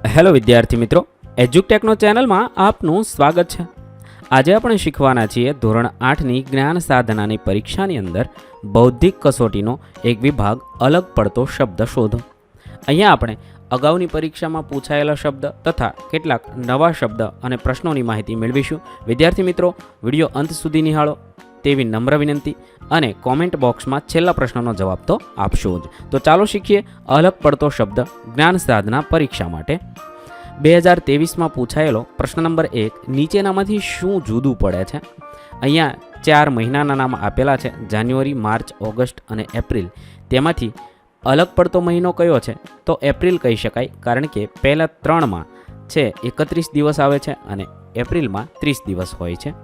Hello વિદ્યાર્થી મિત્રો, એજ્યુકટેકનો ચેનલમાં આપનું સ્વાગત છે। આજે આપણે શીખવાના છીએ ધોરણ 8ની જ્ઞાન સાધનાની પરીક્ષાની અંદર બૌદ્ધિક કસોટીનો એક વિભાગ અલગ પડતો શબ્દ શોધો। અહીંયા આપણે અગાઉની પરીક્ષામાં પૂછાયેલા શબ્દ તથા કેટલાક નવા શબ્દ અને પ્રશ્નોની માહિતી મેળવીશું। વિદ્યાર્થી મિત્રો, વિડીયો અંત સુધી નિહાળો તેવી નમ્ર વિનંતી અને કોમેન્ટ બોક્સમાં છેલ્લા પ્રશ્નનો જવાબ તો આપશો જ। તો ચાલો શીખીએ અલગ પડતો શબ્દ જ્ઞાન સાધના પરીક્ષા માટે। 2023માં પૂછાયેલો પ્રશ્ન નંબર 1, નીચેનામાંથી શું જુદું પડે છે? અહીંયા 4 મહિનાના નામ આપેલા છે, જાન્યુઆરી, માર્ચ, ઓગસ્ટ અને એપ્રિલ। તેમાંથી અલગ પડતો મહિનો કયો છે? તો એપ્રિલ કહી શકાય, કારણ કે પહેલા 3માં છે 31 દિવસ આવે છે અને એપ્રિલમાં 30 દિવસ હોય છે।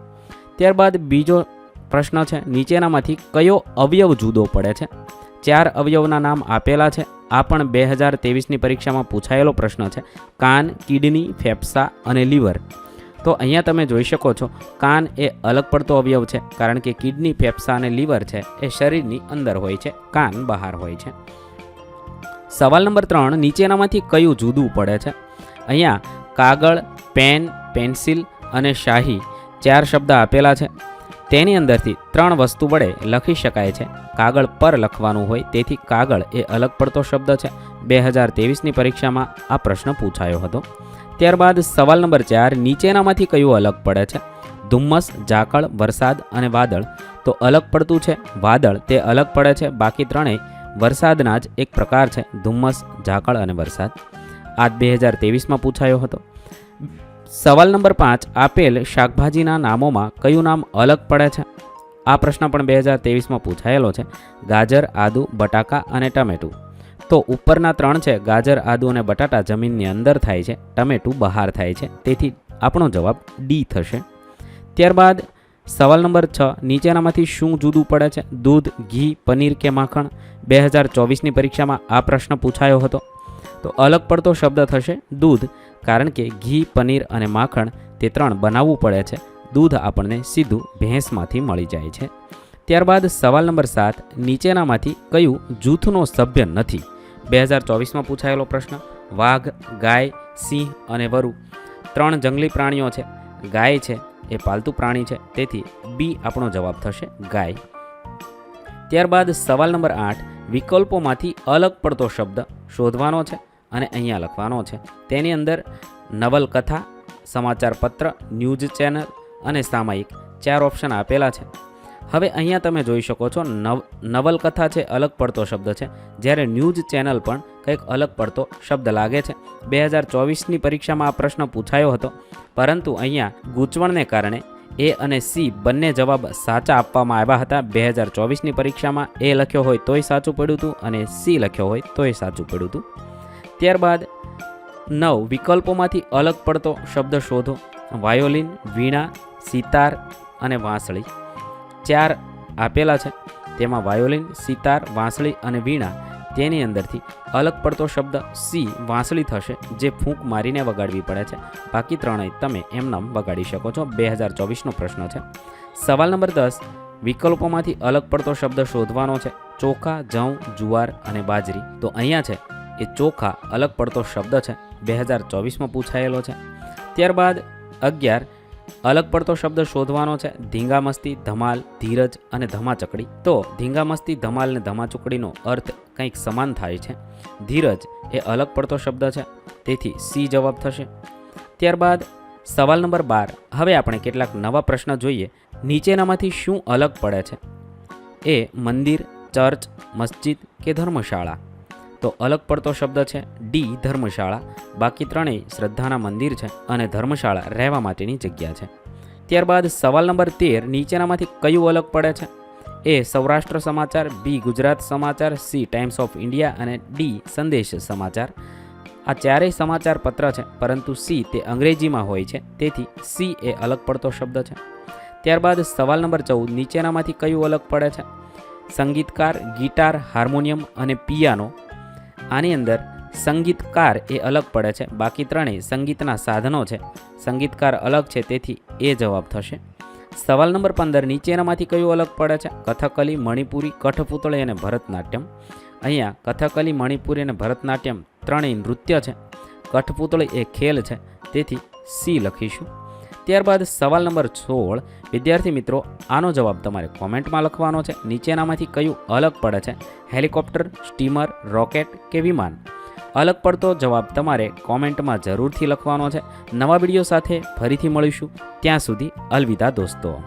ત્યારબાદ બીજો પ્રશ્ન છે, નીચેનામાંથી કયો અવયવ જુદો પડે છે? 4 અવયવના નામ આપેલા છે। આ પણ 2023ની પરીક્ષામાં પૂછાયેલો પ્રશ્ન છે। કાન, કિડની, ફેફસા અને લીવર। તો અહીંયા તમે જોઈ શકો છો, કાન એ અલગ પડતો અવયવ છે, કારણ કે કિડની, ફેફસા અને લીવર છે એ શરીરની અંદર હોય છે, કાન બહાર હોય છે। સવાલ નંબર 3, નીચેનામાંથી કયું જુદું પડે છે? અહીંયા કાગળ, પેન, પેન્સિલ અને શાહી 4 શબ્દ આપેલા છે। તેની અંદરથી 3 વસ્તુ વડે લખી શકાય છે। કાગળ પર લખવાનું હોય, તેથી કાગળ એ અલગ પડતો શબ્દ છે। 2023ની પરીક્ષામાં આ પ્રશ્ન પૂછાયો હતો। ત્યારબાદ સવાલ નંબર 4, નીચેનામાંથી કયું અલગ પડે છે? ધુમ્મસ, ઝાકળ, વરસાદ અને વાદળ। તો અલગ પડતું છે વાદળ, તે અલગ પડે છે। બાકી ત્રણેય વરસાદના જ એક પ્રકાર છે, ધુમ્મસ, ઝાકળ અને વરસાદ। આ 2023માં પૂછાયો હતો। સવાલ નંબર 5, આપેલ શાકભાજીના નામોમાં કયું નામ અલગ પડે છે? આ પ્રશ્ન પણ 2023માં પૂછાયેલો છે। ગાજર, આદુ, બટાકા અને ટમેટું। તો ઉપરના 3 છે, ગાજર, આદુ અને બટાટા જમીનની અંદર થાય છે, ટમેટું બહાર થાય છે, તેથી આપણો જવાબ ડી થશે। ત્યારબાદ સવાલ નંબર 6, નીચેનામાંથી શું જુદું પડે છે? દૂધ, ઘી, પનીર કે માખણ। 2024ની પરીક્ષામાં આ પ્રશ્ન પૂછાયો હતો। તો અલગ પડતો શબ્દ થશે દૂધ, કારણ કે ઘી, પનીર અને માખણ તે 3 બનાવવું પડે છે। દૂધ આપણને સીધું ભેંસમાંથી મળી જાય છે। ત્યારબાદ સવાલ નંબર 7, નીચેનામાંથી કયું જૂથનો સભ્ય નથી? 2024માં પૂછાયેલો પ્રશ્ન। વાઘ, ગાય, સિંહ અને વરુ 3 જંગલી પ્રાણીઓ છે। ગાય છે એ પાલતુ પ્રાણી છે, તેથી બી આપણો જવાબ થશે ગાય। ત્યારબાદ સવાલ નંબર 8, વિકલ્પોમાંથી અલગ પડતો શબ્દ શોધવાનો છે અને અહીંયા લખવાનો છે। તેની અંદર નવલકથા, સમાચાર પત્ર, ન્યૂઝ ચેનલ અને સામાયિક 4 ઓપ્શન આપેલા છે। હવે અહીંયા તમે જોઈ શકો છો, નવલકથા છે અલગ પડતો શબ્દ છે, જ્યારે ન્યૂઝ ચેનલ પણ કંઈક અલગ પડતો શબ્દ લાગે છે। 2024ની પરીક્ષામાં આ પ્રશ્ન પૂછાયો હતો, પરંતુ અહીંયા ગૂંચવણને કારણે એ અને સી બંને જવાબ સાચા આપવામાં આવ્યા હતા। 2024ની પરીક્ષામાં એ લખ્યો હોય તોય સાચું પડ્યું હતું અને સી લખ્યો હોય તોય સાચું પડ્યું હતું। ત્યારબાદ 9, વિકલ્પોમાંથી અલગ પડતો શબ્દ શોધો। વાયોલિન, વીણા, સિતાર અને વાંસળી 4 આપેલા છે, તેમાં વાયોલિન, સિતાર, વાંસળી અને વીણા, તેની અંદરથી અલગ પડતો શબ્દ સી વાંસળી થશે, જે ફૂંક મારીને વગાડવી પડે છે। બાકી ત્રણેય તમે એમનામ વગાડી શકો છો। 2024નો પ્રશ્ન છે। સવાલ નંબર 10, વિકલ્પોમાંથી અલગ પડતો શબ્દ શોધવાનો છે। ચોખા, જવ, જુવાર અને બાજરી। તો અહીંયા છે એ ચોખા અલગ પડતો શબ્દ છે, 2024માં પૂછાયેલો છે। ત્યારબાદ 11, અલગ પડતો શબ્દ શોધવાનો છે। ધીંગામસ્તી, ધમાલ, ધીરજ અને ધમાચકડી। તો ધીંગામસ્તી, ધમાલ અને ધમાચકડીનો અર્થ કંઈક સમાન થાય છે। ધીરજ એ અલગ પડતો શબ્દ છે, તેથી સી જવાબ થશે। ત્યારબાદ સવાલ નંબર 12, હવે આપણે કેટલાક નવા પ્રશ્ન જોઈએ। નીચેનામાંથી શું અલગ પડે છે? એ મંદિર, ચર્ચ, મસ્જિદ કે ધર્મશાળા? તો અલગ પડતો શબ્દ છે ડી ધર્મશાળા। બાકી ત્રણેય શ્રદ્ધાના મંદિર છે અને ધર્મશાળા રહેવા માટેની જગ્યા છે। ત્યારબાદ સવાલ નંબર 13, નીચેનામાંથી કયું અલગ પડે છે? એ સૌરાષ્ટ્ર સમાચાર, બી ગુજરાત સમાચાર, સી ટાઈમ્સ ઓફ ઇન્ડિયા અને ડી સંદેશ સમાચાર। આ 4 સમાચાર પત્ર છે, પરંતુ સી તે અંગ્રેજીમાં હોય છે, તેથી સી એ અલગ પડતો શબ્દ છે। ત્યારબાદ સવાલ નંબર 14, નીચેનામાંથી કયું અલગ પડે છે? સંગીતકાર, ગિટાર, હાર્મોનિયમ અને પિયાનો। આની અંદર સંગીતકાર એ અલગ પડે છે, બાકી ત્રણેય સંગીતના સાધનો છે। સંગીતકાર અલગ છે, તેથી એ જવાબ થશે। સવાલ નંબર 15, નીચેનામાંથી કયું અલગ પડે છે? કથકલી, મણિપુરી, કઠપૂતળી અને ભરતનાટ્યમ। અહીંયા કથકલી, મણિપુરી અને ભરતનાટ્યમ ત્રણેય નૃત્ય છે। કઠપૂતળી એ ખેલ છે, તેથી સી લખીશું. ત્યારબાદ સવાલ નંબર 16, વિદ્યાર્થી મિત્રો આનો જવાબ તમારે કોમેન્ટમાં લખવાનો છે. નીચેનામાંથી કયું અલગ પડે છે? હેલિકોપ્ટર, સ્ટીમર, રોકેટ કે વિમાન? અલગ પડતો જવાબ તમારે કોમેન્ટમાં જરૂરથી લખવાનો છે. નવા વિડીયો સાથે ફરીથી મળીશું. ત્યાં સુધી અલવિદા દોસ્તો.